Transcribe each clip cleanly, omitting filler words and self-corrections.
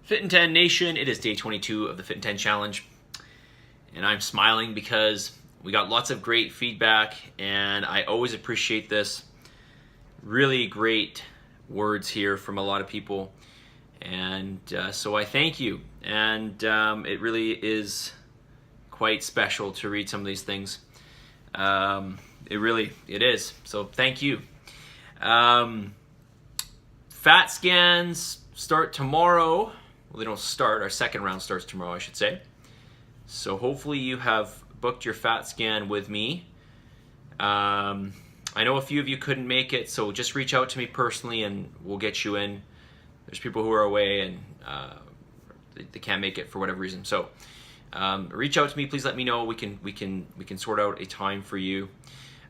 Fit in 10 Nation, it is day 22 of the Fit in 10 Challenge, and I'm smiling because we got lots of great feedback, and I always appreciate this. Really great words here from a lot of people, and so I thank you, and it really is quite special to read some of these things. It is, so thank you. Fat scans start tomorrow. Well, they don't start. Our second round starts tomorrow, I should say. So hopefully you have booked your fat scan with me. I know a few of you couldn't make it, so just reach out to me personally and we'll get you in. There's people who are away and they can't make it for whatever reason. So reach out to me. Please let me know. We can sort out a time for you.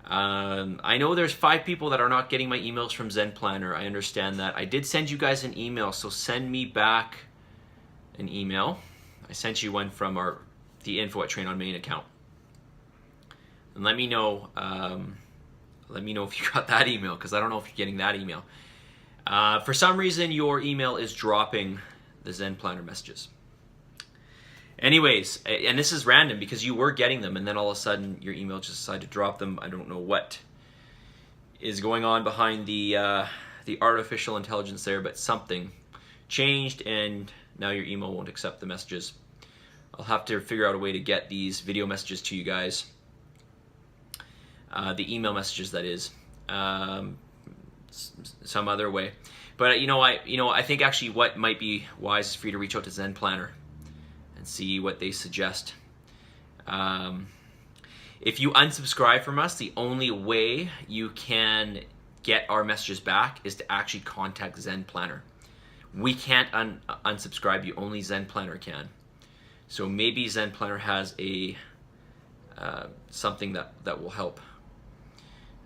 I know there's 5 people that are not getting my emails from Zen Planner. I understand that. I did send you guys an email, so send me back an email. I sent you one from the info@trainonmain account. And let me know if you got that email, because I don't know if you're getting that email. For some reason, your email is dropping the Zen Planner messages. Anyways, and this is random because you were getting them and then all of a sudden your email just decided to drop them. I don't know what is going on behind the artificial intelligence there, but something changed and now your email won't accept the messages. I'll have to figure out a way to get these video messages to you guys. The email messages, that is, some other way. But I think actually what might be wise is for you to reach out to Zen Planner and see what they suggest. If you unsubscribe from us, the only way you can get our messages back is to actually contact Zen Planner. We can't unsubscribe you, only Zen Planner can. So maybe Zen Planner has a something that will help.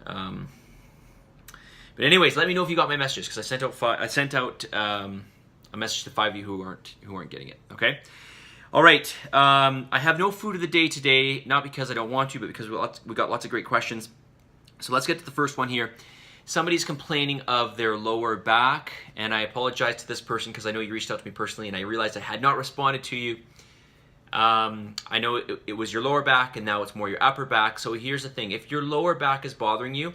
But anyways, let me know if you got my messages, because I sent out a message to 5 of you who aren't getting it. Okay. All right, I have no food of the day today, not because I don't want to, but because we got lots of great questions. So let's get to the first one here. Somebody's complaining of their lower back, and I apologize to this person because I know you reached out to me personally, and I realized I had not responded to you. I know it was your lower back, and now it's more your upper back. So here's the thing. If your lower back is bothering you,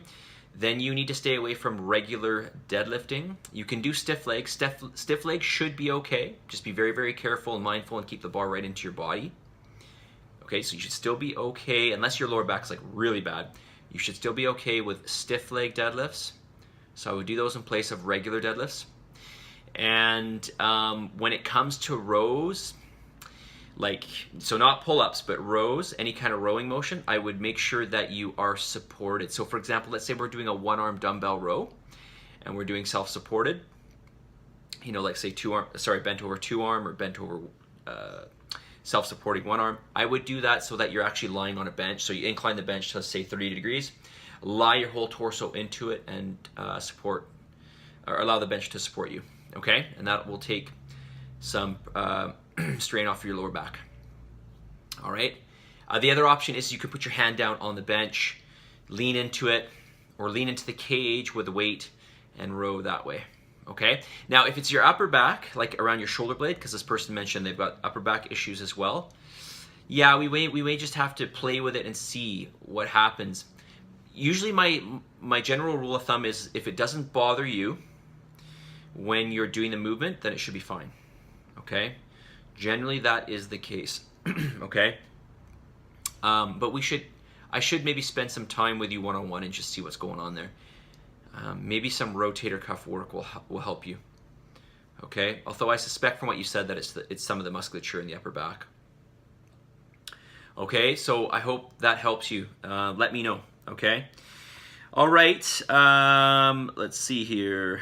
then you need to stay away from regular deadlifting. You can do stiff legs. Stiff legs should be okay. Just be very, very careful and mindful and keep the bar right into your body. Okay, so you should still be okay, unless your lower back's like really bad. You should still be okay with stiff leg deadlifts. So I would do those in place of regular deadlifts. And when it comes to rows, so not pull-ups, but rows, any kind of rowing motion, I would make sure that you are supported. So for example, let's say we're doing a 1-arm dumbbell row and we're doing self-supported, like say bent over 2-arm or bent over self-supporting 1-arm. I would do that so that you're actually lying on a bench. So you incline the bench to say 30 degrees, lie your whole torso into it and allow the bench to support you. Okay, and that will take some strain off your lower back. All right. The other option is you could put your hand down on the bench, lean into it, or lean into the cage with the weight and row that way. Okay. Now, if it's your upper back, like around your shoulder blade, because this person mentioned they've got upper back issues as well, yeah, we may just have to play with it and see what happens. Usually my general rule of thumb is if it doesn't bother you when you're doing the movement, then it should be fine. Okay. Generally, that is the case. Okay. But I should maybe spend some time with you one-on-one and just see what's going on there. Maybe some rotator cuff work will help you. Okay. Although I suspect from what you said that it's some of the musculature in the upper back. Okay. So I hope that helps you. Let me know. Okay. All right. Let's see here.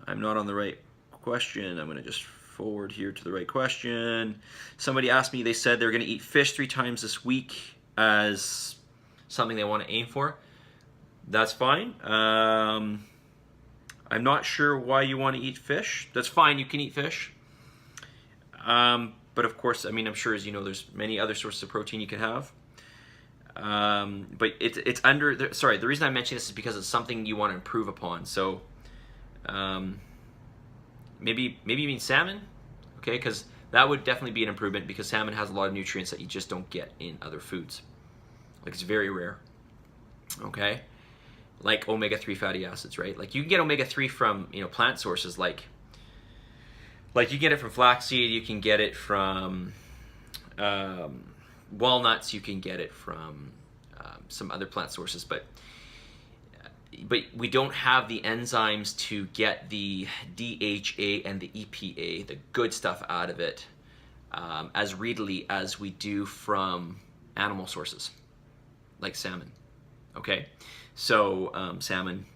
I'm not on the right question. I'm going to just forward here to the right question. Somebody asked me, they said they're going to eat fish 3 times this week as something they want to aim for. That's fine. I'm not sure why you want to eat fish. That's fine, you can eat fish. But of course, I'm sure as you know, there's many other sources of protein you can have. But it's under, sorry, the reason I mention this is because it's something you want to improve upon. So maybe you mean salmon? okay? Because that would definitely be an improvement, because salmon has a lot of nutrients that you just don't get in other foods. Like, it's very rare, okay? Like omega-3 fatty acids, right? Like, you can get omega-3 from, you know, plant sources, like you get it from flaxseed, you can get it from walnuts, you can get it from some other plant sources, but we don't have the enzymes to get the DHA and the EPA, the good stuff, out of it as readily as we do from animal sources, like salmon. Okay, so salmon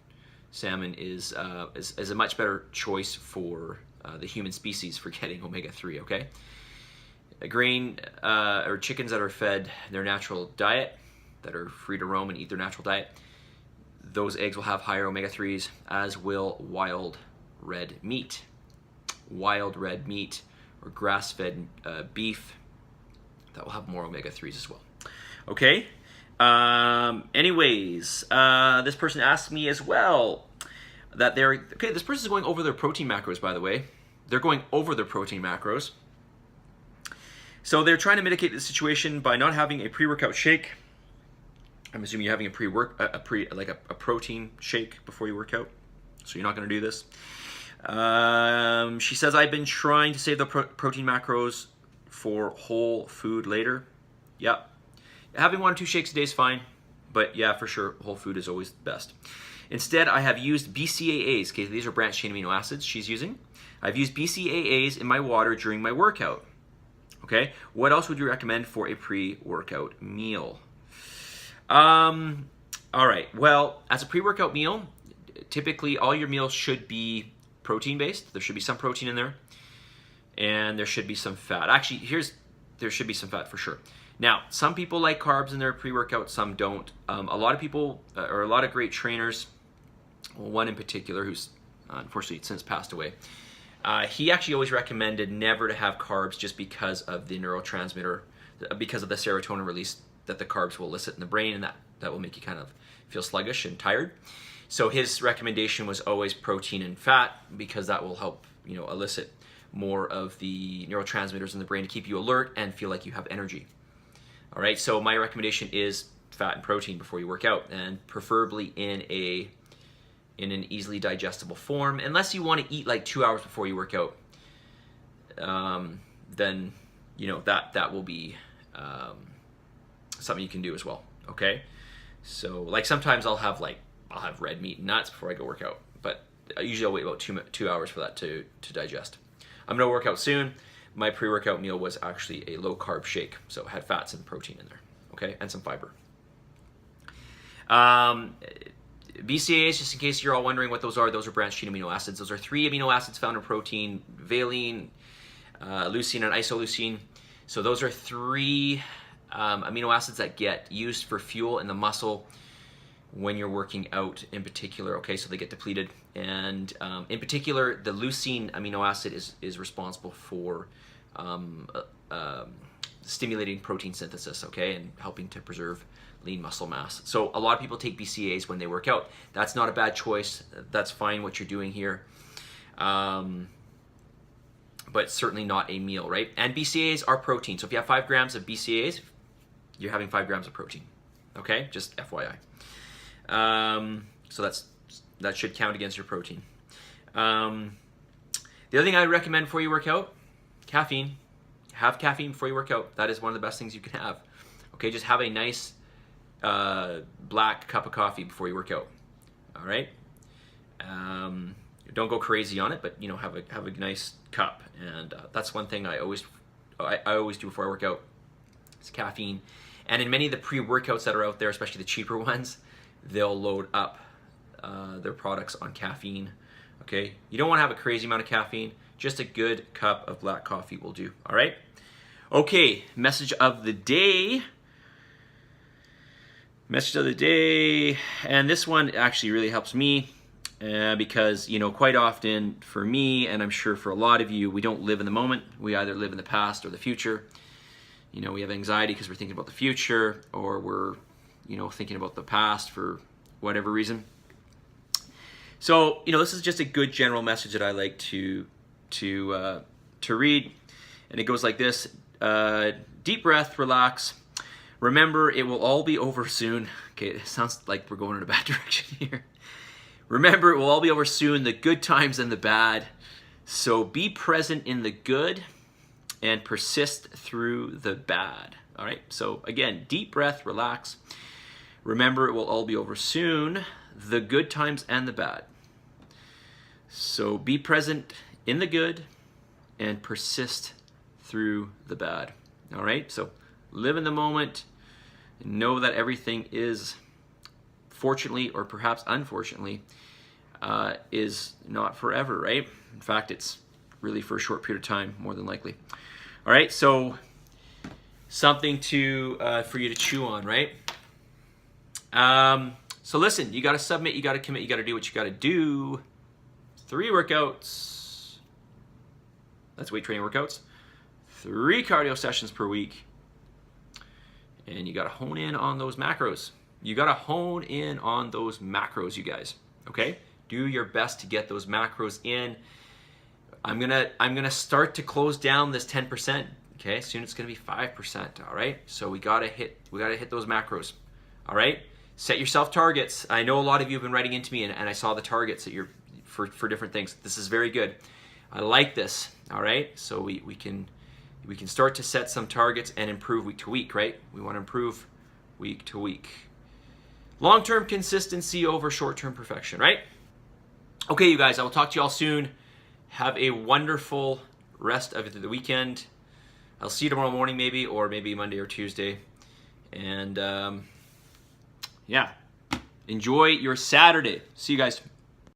is a much better choice for the human species for getting omega-3. Okay, grain or chickens that are fed their natural diet, that are free to roam and eat their natural diet, those eggs will have higher omega-3s, as will wild red meat. Wild red meat or grass-fed beef, that will have more omega-3s as well. Okay. Anyways, this person asked me as well that this person is going over their protein macros, by the way. They're going over their protein macros. So they're trying to mitigate the situation by not having a pre-workout shake. I'm assuming you're having a protein shake before you work out, so you're not going to do this. She says, I've been trying to save the protein macros for whole food later. Yep. Having 1 or 2 shakes a day is fine, but yeah, for sure, whole food is always the best. Instead, I have used BCAAs. Okay, these are branched chain amino acids she's using. I've used BCAAs in my water during my workout. Okay, what else would you recommend for a pre-workout meal? All right, well, as a pre-workout meal, typically all your meals should be protein-based. There should be some protein in there, and there should be some fat. Actually, there should be some fat for sure. Now, some people like carbs in their pre-workout, some don't. A lot of people, or a lot of great trainers, one in particular who's unfortunately since passed away, he actually always recommended never to have carbs just because of the neurotransmitter, because of the serotonin release that the carbs will elicit in the brain, and that will make you kind of feel sluggish and tired. So his recommendation was always protein and fat, because that will help, you know, elicit more of the neurotransmitters in the brain to keep you alert and feel like you have energy. All right, so my recommendation is fat and protein before you work out, and preferably in an easily digestible form. Unless you want to eat like 2 hours before you work out, then you know that will be something you can do as well. Okay, so like sometimes I'll have red meat and nuts before I go work out, but usually I'll wait about 2 hours for that to digest. I'm gonna work out soon. My pre-workout meal was actually a low-carb shake, so it had fats and protein in there, okay, and some fiber. BCAAs, just in case you're all wondering what those are branched chain amino acids. Those are 3 amino acids found in protein: valine, leucine, and isoleucine. So those are 3 amino acids that get used for fuel in the muscle when you're working out in particular, okay, so they get depleted. And in particular, the leucine amino acid is responsible for stimulating protein synthesis, okay, and helping to preserve lean muscle mass. So a lot of people take BCAAs when they work out. That's not a bad choice. That's fine what you're doing here. But certainly not a meal, right? And BCAAs are protein. So if you have 5 grams of BCAAs, you're having 5 grams of protein, okay? Just FYI. So that should count against your protein. The other thing I recommend before you work out, caffeine. Have caffeine before you work out. That is one of the best things you can have. Okay, just have a nice black cup of coffee before you work out. All right. Don't go crazy on it, but you know, have a nice cup. And that's one thing I always do before I work out. It's caffeine. And in many of the pre-workouts that are out there, especially the cheaper ones, they'll load up their products on caffeine. Okay, you don't want to have a crazy amount of caffeine. Just a good cup of black coffee will do. All right. Okay, message of the day. Message of the day, and this one actually really helps me because, you know, quite often for me, and I'm sure for a lot of you, we don't live in the moment. We either live in the past or the future. You know, we have anxiety because we're thinking about the future, or we're, you know, thinking about the past for whatever reason. So, you know, this is just a good general message that I like to to read, and it goes like this. Deep breath, relax. Remember, it will all be over soon. Okay, it sounds like we're going in a bad direction here. Remember, it will all be over soon, the good times and the bad. So be present in the good and persist through the bad. All right, so again, deep breath, relax. Remember, it will all be over soon, the good times and the bad. So be present in the good and persist through the bad. All right, so live in the moment. Know that everything is, fortunately or perhaps unfortunately, is not forever, right? In fact, it's really for a short period of time, more than likely. All right, so something for you to chew on, right? So listen, you got to submit, you got to commit, you got to do what you got to do. 3 workouts. That's weight training workouts. 3 cardio sessions per week. And you got to hone in on those macros. You got to hone in on those macros, you guys. Okay? Do your best to get those macros in. I'm gonna start to close down this 10%. Okay, soon it's gonna be 5%. All right, so we gotta hit those macros. All right, set yourself targets. I know a lot of you have been writing into me, and I saw the targets that you're for different things. This is very good. I like this. All right, so we can start to set some targets and improve week to week. Right, we want to improve week to week. Long-term consistency over short-term perfection. Right. Okay, you guys, I will talk to you all soon. Have a wonderful rest of the weekend. I'll see you tomorrow morning maybe, or maybe Monday or Tuesday. And yeah, enjoy your Saturday. See you guys.